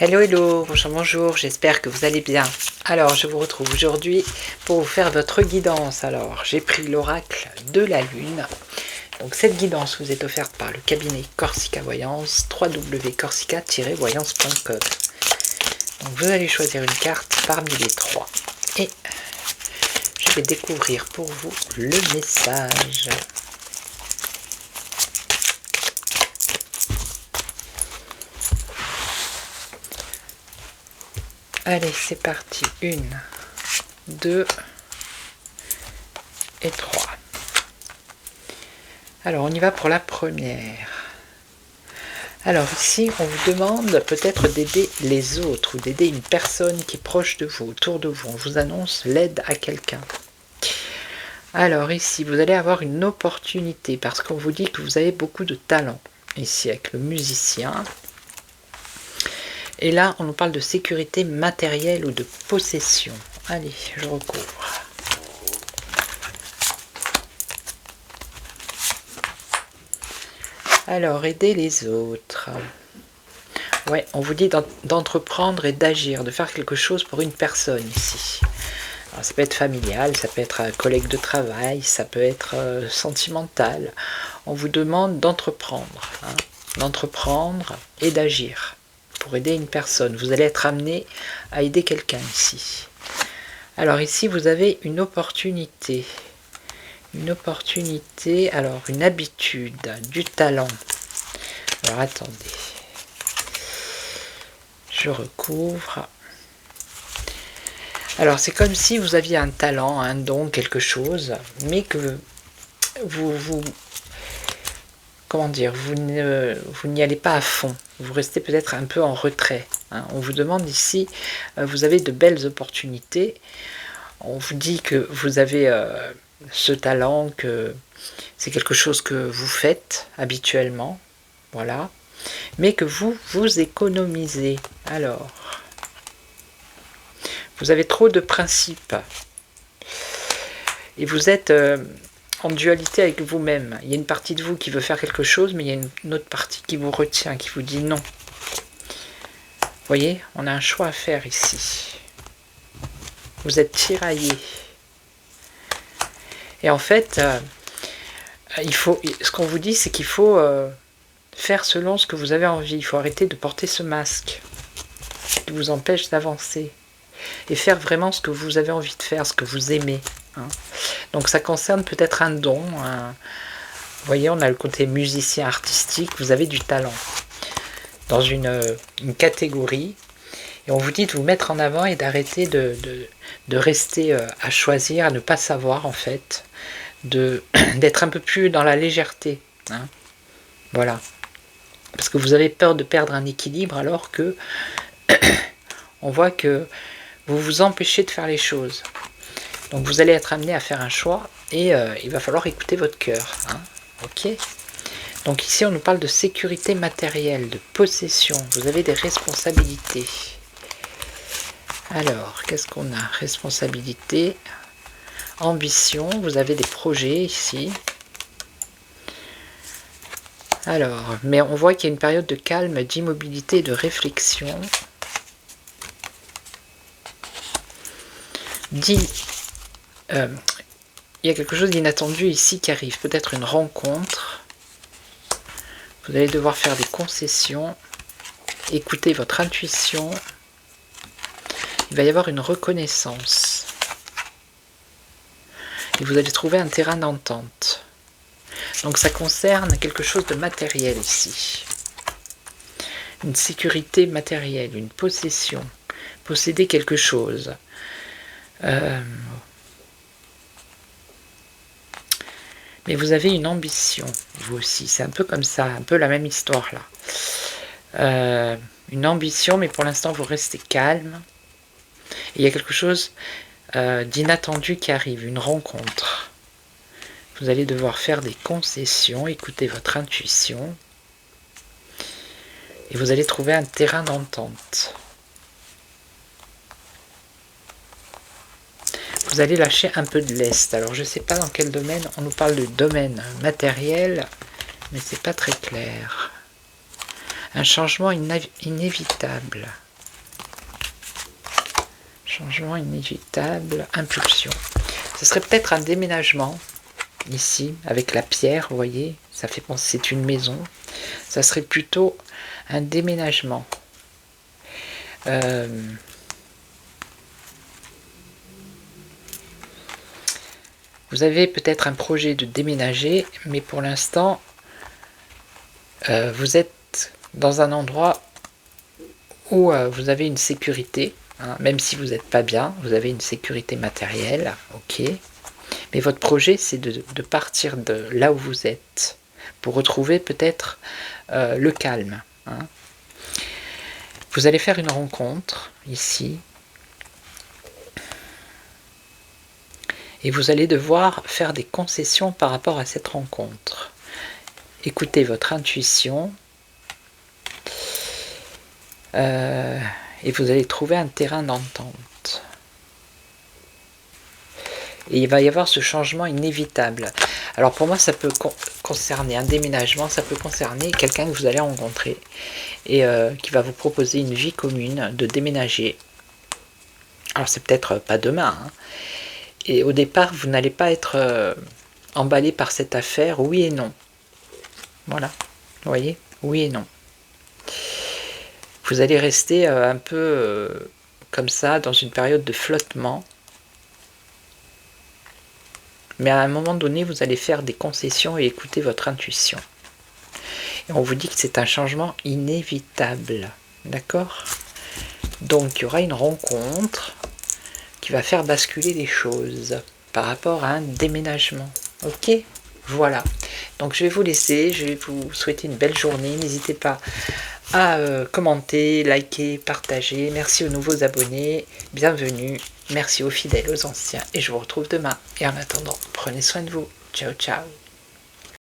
Hello, hello, bonjour, bonjour, j'espère que vous allez bien. Alors, je vous retrouve aujourd'hui pour vous faire votre guidance. Alors, j'ai pris l'oracle de la Lune. Donc, cette guidance vous est offerte par le cabinet Corsica Voyance, www.corsica-voyance.com. Donc, vous allez choisir une carte parmi les trois. Et je vais découvrir pour vous le message. Allez, c'est parti. 1, 2 et 3. Alors, on y va pour la première. Alors ici, on vous demande peut-être d'aider les autres ou d'aider une personne qui est proche de vous, autour de vous. On vous annonce l'aide à quelqu'un. Alors ici, vous allez avoir une opportunité parce qu'on vous dit que vous avez beaucoup de talent. Ici, avec le musicien. Et là, on nous parle de sécurité matérielle ou de possession. Allez, je recouvre. Alors, aider les autres. Ouais, on vous dit d'entreprendre et d'agir, de faire quelque chose pour une personne ici. Alors, ça peut être familial, ça peut être un collègue de travail, ça peut être sentimental. On vous demande d'entreprendre, d'entreprendre et d'agir pour aider une personne. Vous allez être amené à aider quelqu'un ici. Alors ici, vous avez une opportunité. Une opportunité, alors une habitude, du talent. Alors attendez. Je recouvre. Alors c'est comme si vous aviez un talent, un don, quelque chose, mais que comment dire, vous n'y allez pas à fond. Vous restez peut-être un peu en retrait. On vous demande ici, vous avez de belles opportunités. On vous dit que vous avez ce talent, que c'est quelque chose que vous faites habituellement, voilà, mais que vous économisez. Alors, vous avez trop de principes et vous êtes en dualité avec vous-même. Il y a une partie de vous qui veut faire quelque chose, mais il y a une autre partie qui vous retient, qui vous dit non. Vous voyez, on a un choix à faire ici. Vous êtes tiraillé. Et en fait, ce qu'on vous dit, c'est qu'il faut faire selon ce que vous avez envie. Il faut arrêter de porter ce masque qui vous empêche d'avancer. Et faire vraiment ce que vous avez envie de faire, ce que vous aimez. Donc ça concerne peut-être un don. Vous voyez, on a le côté musicien artistique. Vous avez du talent dans une catégorie. Et on vous dit de vous mettre en avant et d'arrêter de rester à choisir, à ne pas savoir en fait, d'être un peu plus dans la légèreté. Voilà. Parce que vous avez peur de perdre un équilibre alors que on voit que vous vous empêchez de faire les choses. Donc vous allez être amené à faire un choix et il va falloir écouter votre cœur. Ok ? Donc ici on nous parle de sécurité matérielle, de possession. Vous avez des responsabilités. Alors, qu'est-ce qu'on a? Responsabilité, ambition, vous avez des projets ici. Alors, mais on voit qu'il y a une période de calme, d'immobilité et de réflexion. Il y a quelque chose d'inattendu ici qui arrive, peut-être une rencontre. Vous allez devoir faire des concessions, écouter votre intuition. Il va y avoir une reconnaissance. Et vous allez trouver un terrain d'entente. Donc ça concerne quelque chose de matériel ici. Une sécurité matérielle, une possession. Posséder quelque chose. Mais vous avez une ambition, vous aussi. C'est un peu comme ça, un peu la même histoire là. Une ambition, mais pour l'instant vous restez calme. Et il y a quelque chose d'inattendu qui arrive, une rencontre. Vous allez devoir faire des concessions, écouter votre intuition. Et vous allez trouver un terrain d'entente. Vous allez lâcher un peu de lest. Alors je ne sais pas dans quel domaine, on nous parle de domaine matériel, mais c'est pas très clair. Un changement inévitable. Changement inévitable, impulsion. Ce serait peut-être un déménagement, ici, avec la pierre, vous voyez, ça fait penser, c'est une maison. Ça serait plutôt un déménagement. Vous avez peut-être un projet de déménager, mais pour l'instant, vous êtes dans un endroit où vous avez une sécurité, hein, même si vous n'êtes pas bien, vous avez une sécurité matérielle, ok. Mais votre projet, c'est de partir de là où vous êtes, pour retrouver peut-être le calme. Hein. Vous allez faire une rencontre, ici, et vous allez devoir faire des concessions par rapport à cette rencontre. Écoutez votre intuition, et vous allez trouver un terrain d'entente. Et il va y avoir ce changement inévitable. Alors pour moi, ça peut concerner un déménagement, ça peut concerner quelqu'un que vous allez rencontrer et qui va vous proposer une vie commune, de déménager. Alors c'est peut-être pas demain, hein. Et au départ, vous n'allez pas être emballé par cette affaire, oui et non. Voilà, vous voyez, oui et non. Vous allez rester un peu comme ça, dans une période de flottement. Mais à un moment donné, vous allez faire des concessions et écouter votre intuition. Et on vous dit que c'est un changement inévitable. D'accord ? Donc, il y aura une rencontre qui va faire basculer les choses par rapport à un déménagement. Ok ? Voilà. Donc, je vais vous laisser. Je vais vous souhaiter une belle journée. N'hésitez pas à commenter, liker, partager. Merci aux nouveaux abonnés. Bienvenue. Merci aux fidèles, aux anciens. Et je vous retrouve demain. Et en attendant, prenez soin de vous. Ciao, ciao.